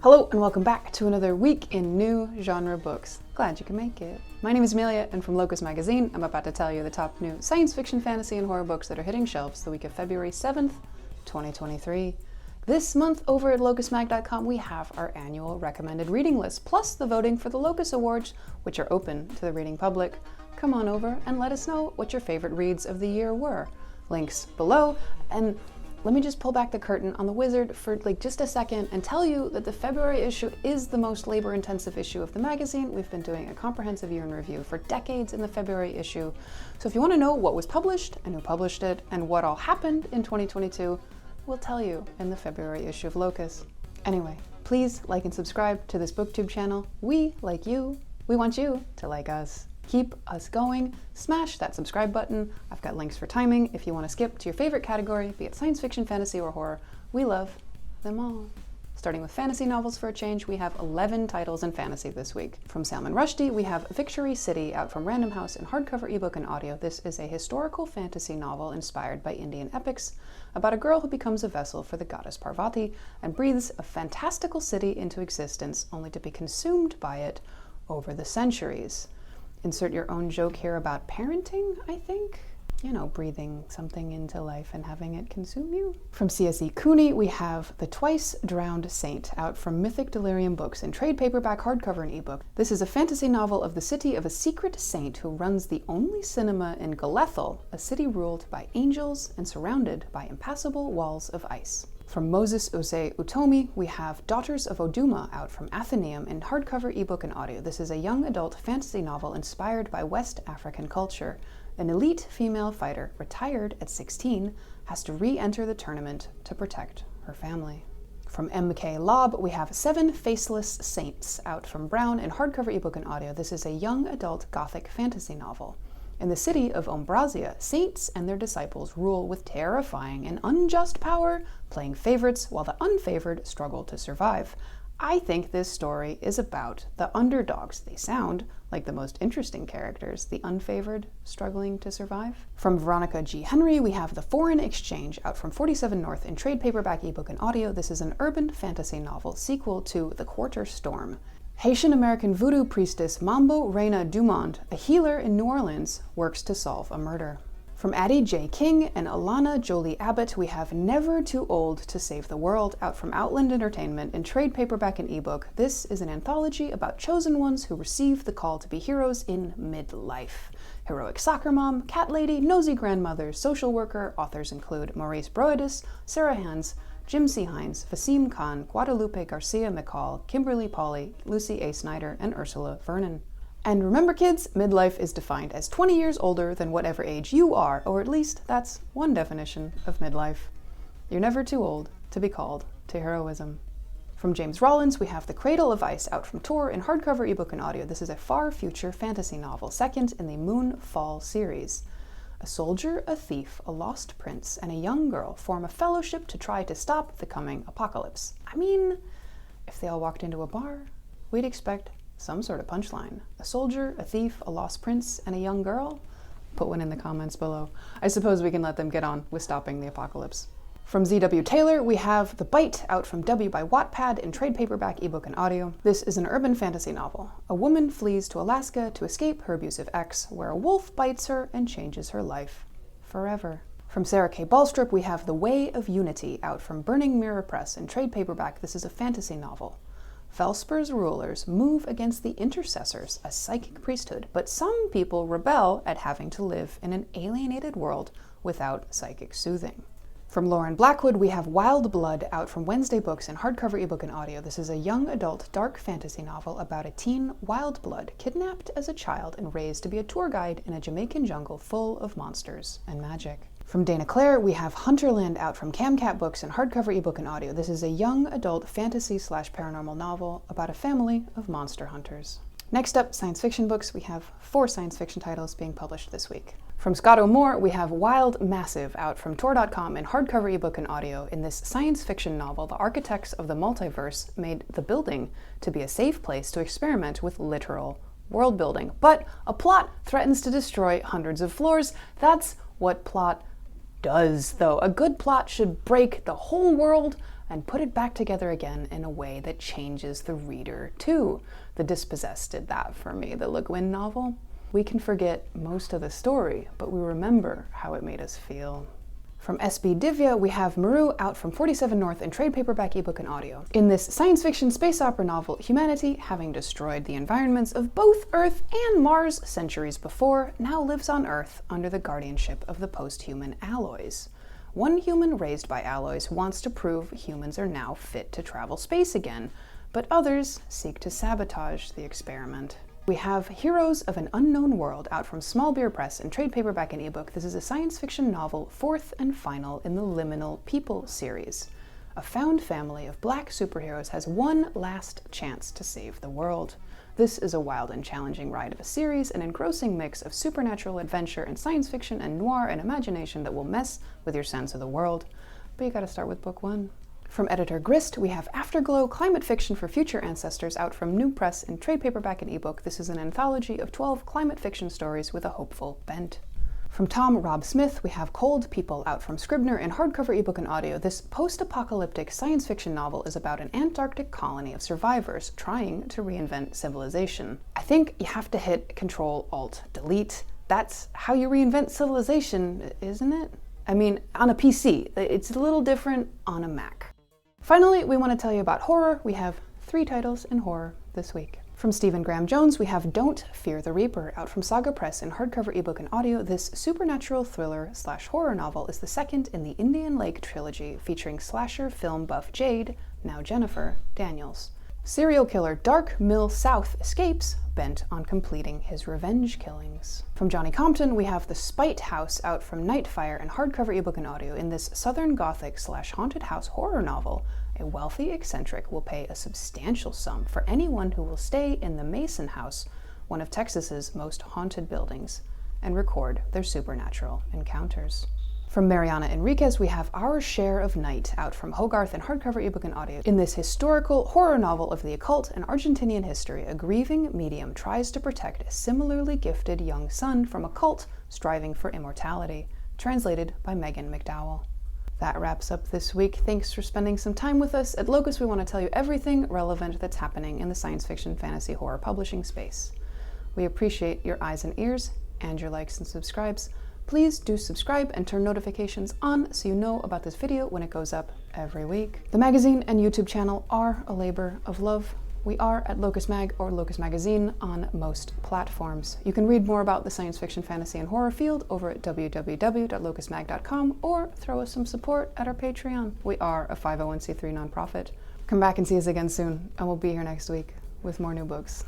Hello and welcome back to another week in new genre books. Glad you can make it. My name is Amelia, and from Locus magazine, I'm about to tell you the top new science fiction, fantasy, and horror books that are hitting shelves the week of February 7th, 2023. This month over at locusmag.com we have our annual recommended reading list, plus the voting for the Locus Awards, which are open to the reading public. Come on over and let us know what your favorite reads of the year were. Links below, and let me just pull back the curtain on the wizard for just a second and tell you that the February issue is the most labor-intensive issue of the magazine. We've been doing a comprehensive year in review for decades in the February issue. So if you want to know what was published and who published it and what all happened in 2022, we'll tell you in the February issue of Locus. Anyway, please like and subscribe to this booktube channel. We like you. We want you to like us. Keep us going. Smash that subscribe button. I've got links for timing if you want to skip to your favorite category, be it science fiction, fantasy, or horror. We love them all. Starting with fantasy novels for a change, we have 11 titles in fantasy this week. From Salman Rushdie, we have Victory City out from Random House in hardcover, ebook, and audio. This is a historical fantasy novel inspired by Indian epics about a girl who becomes a vessel for the goddess Parvati and breathes a fantastical city into existence only to be consumed by it over the centuries. Insert your own joke here about parenting, I think. You know, breathing something into life and having it consume you. From C.S.E. Cooney, we have The Twice Drowned Saint out from Mythic Delirium Books in trade paperback, hardcover, and ebook. This is a fantasy novel of the city of a secret saint who runs the only cinema in Galethal, a city ruled by angels and surrounded by impassable walls of ice. From Moses Ose Utomi, we have Daughters of Oduma out from Athenaeum in hardcover, ebook, and audio. This is a young adult fantasy novel inspired by West African culture. An elite female fighter, retired at 16, has to re-enter the tournament to protect her family. From M.K. Lobb, we have 7 Faceless Saints out from Brown in hardcover, ebook, and audio. This is a young adult gothic fantasy novel. In the city of Ombrasia, saints and their disciples rule with terrifying and unjust power, playing favorites while the unfavored struggle to survive. I think this story is about the underdogs. They sound like the most interesting characters, the unfavored struggling to survive. From Veronica G. Henry, we have The Foreign Exchange out from 47 North in trade paperback, ebook, and audio. This is an urban fantasy novel sequel to The Quarter Storm. Haitian-American voodoo priestess Mambo Reina Dumont, a healer in New Orleans, works to solve a murder. From Addie J. King and Alana Jolie Abbott, we have Never Too Old to Save the World out from Outland Entertainment in trade paperback and ebook. This is an anthology about chosen ones who receive the call to be heroes in midlife. Heroic soccer mom, cat lady, nosy grandmother, social worker. Authors include Maurice Broadus, Sarah Hans, Jim C. Hines, Vasim Khan, Guadalupe Garcia McCall, Kimberly Pauley, Lucy A. Snyder, and Ursula Vernon. And remember, kids, midlife is defined as 20 years older than whatever age you are, or at least that's one definition of midlife. You're never too old to be called to heroism. From James Rollins, we have The Cradle of Ice out from Tor in hardcover, ebook, and audio. This is a far future fantasy novel, second in the Moonfall series. A soldier, a thief, a lost prince, and a young girl form a fellowship to try to stop the coming apocalypse. I mean, if they all walked into a bar, we'd expect some sort of punchline. A soldier, a thief, a lost prince, and a young girl? Put one in the comments below. I suppose we can let them get on with stopping the apocalypse. From Z.W. Taylor, we have The Bite out from W by Wattpad in trade paperback, ebook, and audio. This is an urban fantasy novel. A woman flees to Alaska to escape her abusive ex, where a wolf bites her and changes her life forever. From Sarah K. Balstrup, we have The Way of Unity out from Burning Mirror Press in trade paperback. This is a fantasy novel. Felspur's rulers move against the Intercessors, a psychic priesthood, but some people rebel at having to live in an alienated world without psychic soothing. From Lauren Blackwood, we have Wildblood out from Wednesday Books in hardcover, ebook, and audio. This is a young adult dark fantasy novel about a teen Wildblood kidnapped as a child and raised to be a tour guide in a Jamaican jungle full of monsters and magic. From Dana Clare, we have Hunterland out from Camcat Books in hardcover, ebook, and audio. This is a young adult fantasy/paranormal novel about a family of monster hunters. Next up, science fiction books. We have 4 science fiction titles being published this week. From Scott O'Moore, we have Wild Massive out from Tor.com in hardcover, ebook, and audio. In this science fiction novel, the architects of the multiverse made the building to be a safe place to experiment with literal world building. But a plot threatens to destroy hundreds of floors. That's what plot does, though. A good plot should break the whole world and put it back together again in a way that changes the reader, too. The Dispossessed did that for me, the Le Guin novel. We can forget most of the story, but we remember how it made us feel. From SB Divya, we have Meru Out from 47 North in trade paperback, ebook, and audio. In this science fiction space opera novel, humanity, having destroyed the environments of both Earth and Mars centuries before, now lives on Earth under the guardianship of the post-human alloys. One human raised by alloys wants to prove humans are now fit to travel space again, but others seek to sabotage the experiment. We have Heroes of an Unknown World out from Small Beer Press in trade paperback and ebook. This is a science fiction novel, fourth and final in the Liminal People series. A found family of black superheroes has one last chance to save the world. This is a wild and challenging ride of a series, an engrossing mix of supernatural adventure and science fiction and noir and imagination that will mess with your sense of the world. But you gotta start with book one. From editor Grist, we have Afterglow, climate fiction for future ancestors out from New Press in trade paperback and ebook. This is an anthology of 12 climate fiction stories with a hopeful bent. From Tom Rob Smith, we have Cold People out from Scribner in hardcover ebook and audio. This post-apocalyptic science fiction novel is about an Antarctic colony of survivors trying to reinvent civilization. I think you have to hit Control-Alt-Delete. That's how you reinvent civilization, isn't it? I mean, on a PC. It's a little different on a Mac. Finally, we want to tell you about horror. We have 3 titles in horror this week. From Stephen Graham Jones, we have Don't Fear the Reaper out from Saga Press in hardcover ebook and audio. This supernatural thriller/horror novel is the second in the Indian Lake trilogy, featuring slasher film buff Jade, now Jennifer, Daniels. Serial killer Dark Mill South escapes, bent on completing his revenge killings. From Johnny Compton, we have The Spite House out from Nightfire in hardcover ebook and audio. In this Southern Gothic/haunted house horror novel, a wealthy eccentric will pay a substantial sum for anyone who will stay in the Mason House, one of Texas's most haunted buildings, and record their supernatural encounters. From Mariana Enriquez, we have Our Share of Night out from Hogarth in hardcover ebook and audio. In this historical horror novel of the occult and Argentinian history, a grieving medium tries to protect a similarly gifted young son from a cult striving for immortality. Translated by Megan McDowell. That wraps up this week. Thanks for spending some time with us. At Locus, we want to tell you everything relevant that's happening in the science fiction, fantasy, horror publishing space. We appreciate your eyes and ears and your likes and subscribes. Please do subscribe and turn notifications on so you know about this video when it goes up every week. The magazine and YouTube channel are a labor of love. We are at Locus Mag or Locus Magazine on most platforms. You can read more about the science fiction, fantasy, and horror field over at www.locusmag.com or throw us some support at our Patreon. We are a 501c3 nonprofit. Come back and see us again soon, and we'll be here next week with more new books.